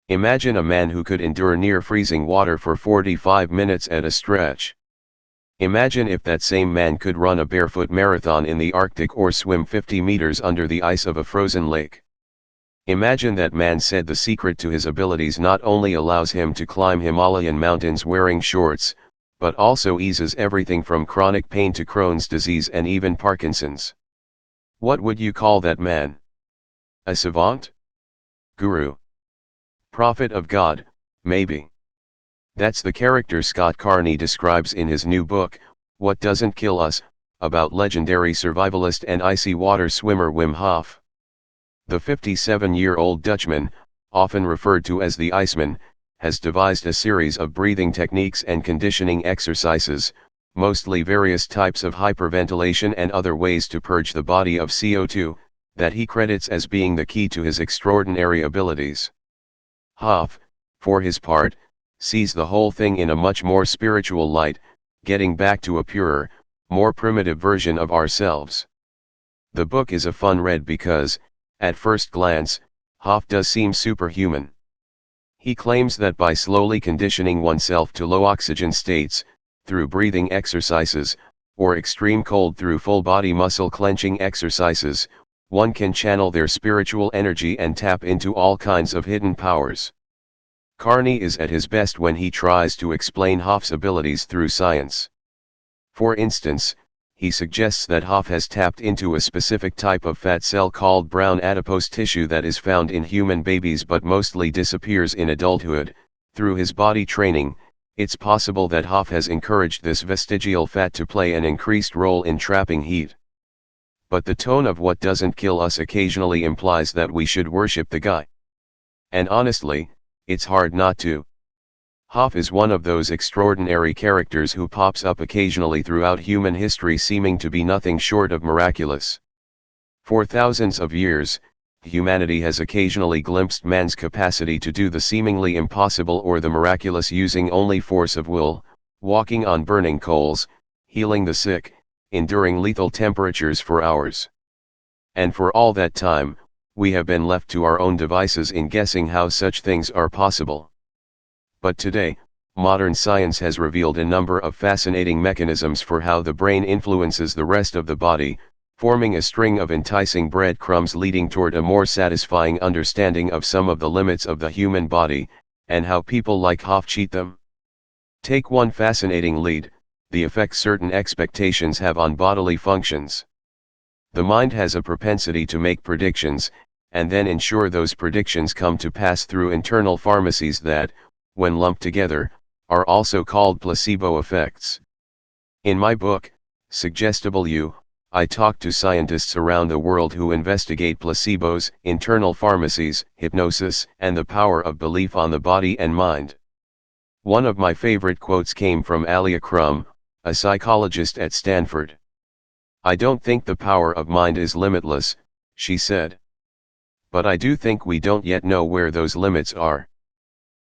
Imagine a man who could endure near freezing water for 45 minutes at a stretch. Imagine if that same man could run a barefoot marathon in the Arctic or swim 50 meters under the ice of a frozen lake. Imagine that man said the secret to his abilities not only allows him to climb Himalayan mountains wearing shorts, but also eases everything from chronic pain to Crohn's disease and even Parkinson's. What would you call that man? A savant? Guru? Prophet of God, maybe. That's the character Scott Carney describes in his new book, What Doesn't Kill Us, about legendary survivalist and icy water swimmer Wim Hof. The 57-year-old Dutchman, often referred to as the Iceman, has devised a series of breathing techniques and conditioning exercises, mostly various types of hyperventilation and other ways to purge the body of CO2, that he credits as being the key to his extraordinary abilities. Hof, for his part, sees the whole thing in a much more spiritual light, getting back to a purer, more primitive version of ourselves. The book is a fun read because, at first glance, Hof does seem superhuman. He claims that by slowly conditioning oneself to low oxygen states, through breathing exercises, or extreme cold through full body muscle clenching exercises, one can channel their spiritual energy and tap into all kinds of hidden powers. Carney is at his best when he tries to explain Hof's abilities through science. For instance, he suggests that Hof has tapped into a specific type of fat cell called brown adipose tissue that is found in human babies but mostly disappears in adulthood. Through his body training, it's possible that Hof has encouraged this vestigial fat to play an increased role in trapping heat. But the tone of What Doesn't Kill Us occasionally implies that we should worship the guy. And honestly, it's hard not to. Hof is one of those extraordinary characters who pops up occasionally throughout human history seeming to be nothing short of miraculous. For thousands of years, humanity has occasionally glimpsed man's capacity to do the seemingly impossible or the miraculous using only force of will, walking on burning coals, healing the sick, enduring lethal temperatures for hours. And for all that time, we have been left to our own devices in guessing how such things are possible. But today, modern science has revealed a number of fascinating mechanisms for how the brain influences the rest of the body, forming a string of enticing breadcrumbs leading toward a more satisfying understanding of some of the limits of the human body, and how people like Hof cheat them. Take one fascinating lead, the effects certain expectations have on bodily functions. The mind has a propensity to make predictions, and then ensure those predictions come to pass through internal pharmacies that, when lumped together, are also called placebo effects. In my book, Suggestible You, I talk to scientists around the world who investigate placebos, internal pharmacies, hypnosis, and the power of belief on the body and mind. One of my favorite quotes came from Alia Crum, a psychologist at Stanford. "I don't think the power of mind is limitless," she said. "But I do think we don't yet know where those limits are."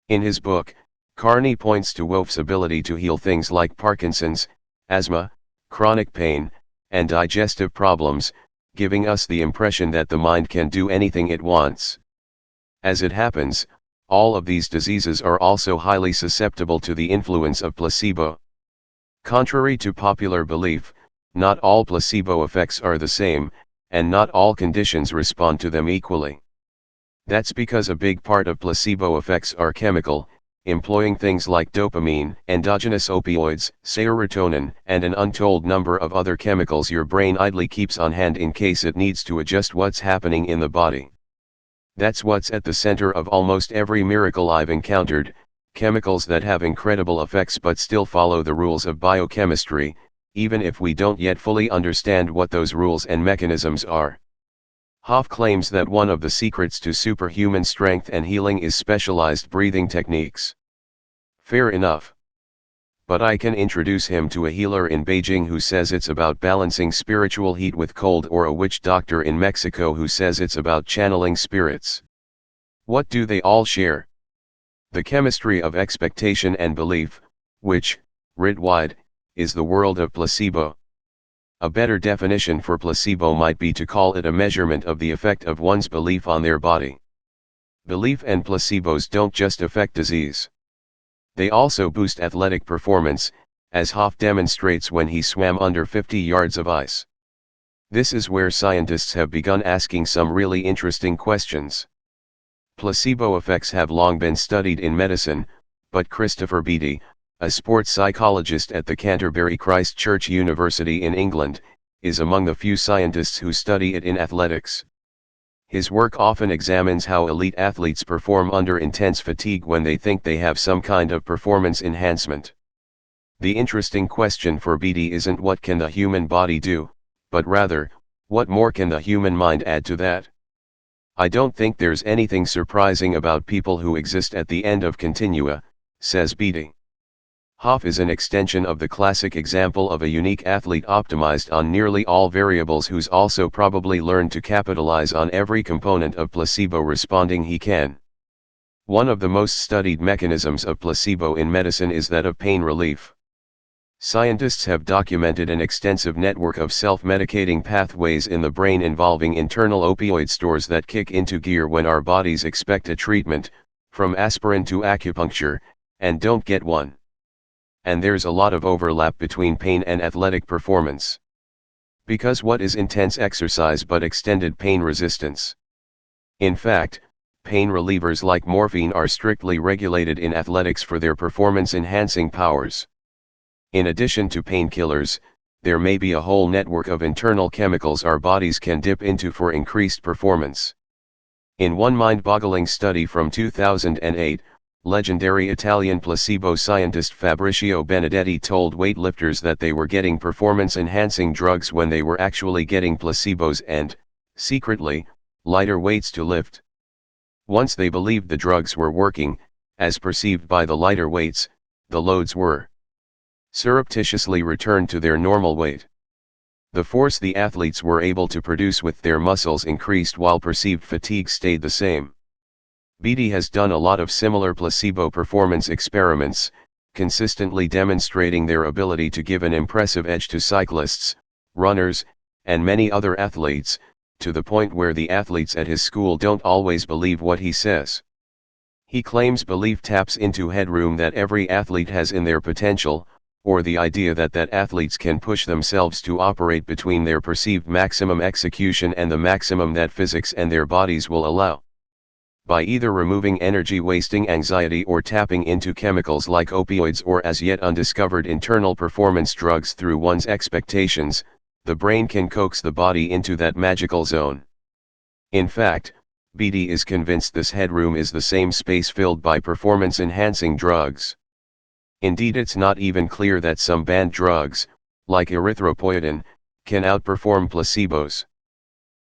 In his book, Carney points to Wolf's ability to heal things like Parkinson's, asthma, chronic pain, and digestive problems, giving us the impression that the mind can do anything it wants. As it happens, all of these diseases are also highly susceptible to the influence of placebo. Contrary to popular belief, not all placebo effects are the same, and not all conditions respond to them equally. That's because a big part of placebo effects are chemical, employing things like dopamine, endogenous opioids, serotonin, and an untold number of other chemicals your brain idly keeps on hand in case it needs to adjust what's happening in the body. That's what's at the center of almost every miracle I've encountered, chemicals that have incredible effects but still follow the rules of biochemistry, even if we don't yet fully understand what those rules and mechanisms are. Hof claims that one of the secrets to superhuman strength and healing is specialized breathing techniques. Fair enough. But I can introduce him to a healer in Beijing who says it's about balancing spiritual heat with cold, or a witch doctor in Mexico who says it's about channeling spirits. What do they all share? The chemistry of expectation and belief, which, writ wide, is the world of placebo. A better definition for placebo might be to call it a measurement of the effect of one's belief on their body. Belief and placebos don't just affect disease. They also boost athletic performance, as Hoff demonstrates when he swam under 50 yards of ice. This is where scientists have begun asking some really interesting questions. Placebo effects have long been studied in medicine, but Christopher Beattie, a sports psychologist at the Canterbury Christ Church University in England, is among the few scientists who study it in athletics. His work often examines how elite athletes perform under intense fatigue when they think they have some kind of performance enhancement. The interesting question for Beattie isn't what can the human body do, but rather, what more can the human mind add to that? I don't think there's anything surprising about people who exist at the end of continua, says Beattie. Hoff is an extension of the classic example of a unique athlete optimized on nearly all variables who's also probably learned to capitalize on every component of placebo responding he can. One of the most studied mechanisms of placebo in medicine is that of pain relief. Scientists have documented an extensive network of self-medicating pathways in the brain involving internal opioid stores that kick into gear when our bodies expect a treatment, from aspirin to acupuncture, and don't get one. And there's a lot of overlap between pain and athletic performance. Because what is intense exercise but extended pain resistance? In fact, pain relievers like morphine are strictly regulated in athletics for their performance-enhancing powers. In addition to painkillers, there may be a whole network of internal chemicals our bodies can dip into for increased performance. In one mind-boggling study from 2008, legendary Italian placebo scientist Fabrizio Benedetti told weightlifters that they were getting performance-enhancing drugs when they were actually getting placebos and, secretly, lighter weights to lift. Once they believed the drugs were working, as perceived by the lighter weights, the loads were surreptitiously returned to their normal weight. The force the athletes were able to produce with their muscles increased while perceived fatigue stayed the same. Beattie has done a lot of similar placebo performance experiments, consistently demonstrating their ability to give an impressive edge to cyclists, runners, and many other athletes, to the point where the athletes at his school don't always believe what he says. He claims belief taps into headroom that every athlete has in their potential, or the idea that athletes can push themselves to operate between their perceived maximum execution and the maximum that physics and their bodies will allow. By either removing energy-wasting anxiety or tapping into chemicals like opioids or as yet undiscovered internal performance drugs through one's expectations, the brain can coax the body into that magical zone. In fact, Beattie is convinced this headroom is the same space filled by performance-enhancing drugs. Indeed, it's not even clear that some banned drugs, like erythropoietin, can outperform placebos.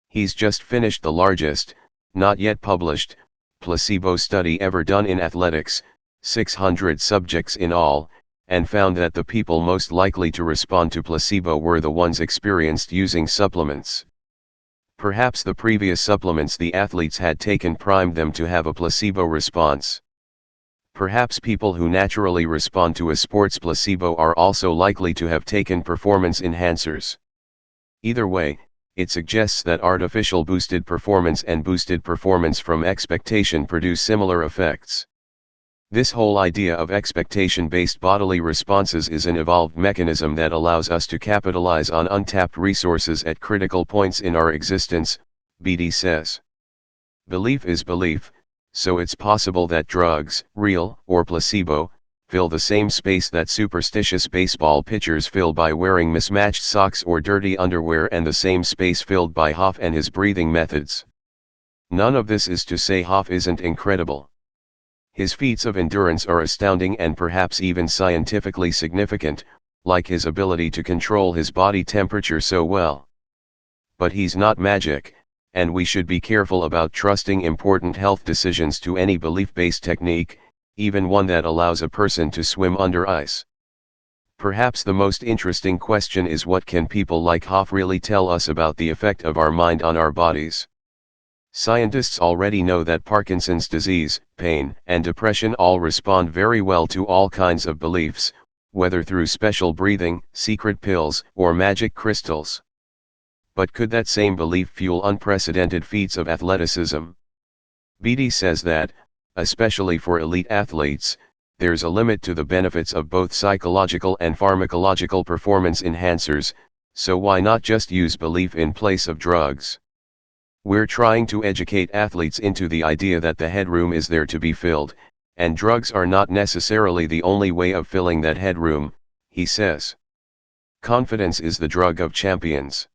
He's just finished the largest, not yet published, placebo study ever done in athletics, 600 subjects in all, and found that the people most likely to respond to placebo were the ones experienced using supplements. Perhaps the previous supplements the athletes had taken primed them to have a placebo response. Perhaps people who naturally respond to a sports placebo are also likely to have taken performance enhancers. Either way, it suggests that artificial boosted performance and boosted performance from expectation produce similar effects. This whole idea of expectation-based bodily responses is an evolved mechanism that allows us to capitalize on untapped resources at critical points in our existence, Beattie says. Belief is belief, so it's possible that drugs, real or placebo, fill the same space that superstitious baseball pitchers fill by wearing mismatched socks or dirty underwear, and the same space filled by Hoff and his breathing methods. None of this is to say Hoff isn't incredible. His feats of endurance are astounding and perhaps even scientifically significant, like his ability to control his body temperature so well. But he's not magic, and we should be careful about trusting important health decisions to any belief-based technique, even one that allows a person to swim under ice. Perhaps the most interesting question is, what can people like Hoff really tell us about the effect of our mind on our bodies? Scientists already know that Parkinson's disease, pain, and depression all respond very well to all kinds of beliefs, whether through special breathing, secret pills, or magic crystals. But could that same belief fuel unprecedented feats of athleticism? Beatty says that, especially for elite athletes, there's a limit to the benefits of both psychological and pharmacological performance enhancers, so why not just use belief in place of drugs? We're trying to educate athletes into the idea that the headroom is there to be filled, and drugs are not necessarily the only way of filling that headroom, he says. Confidence is the drug of champions.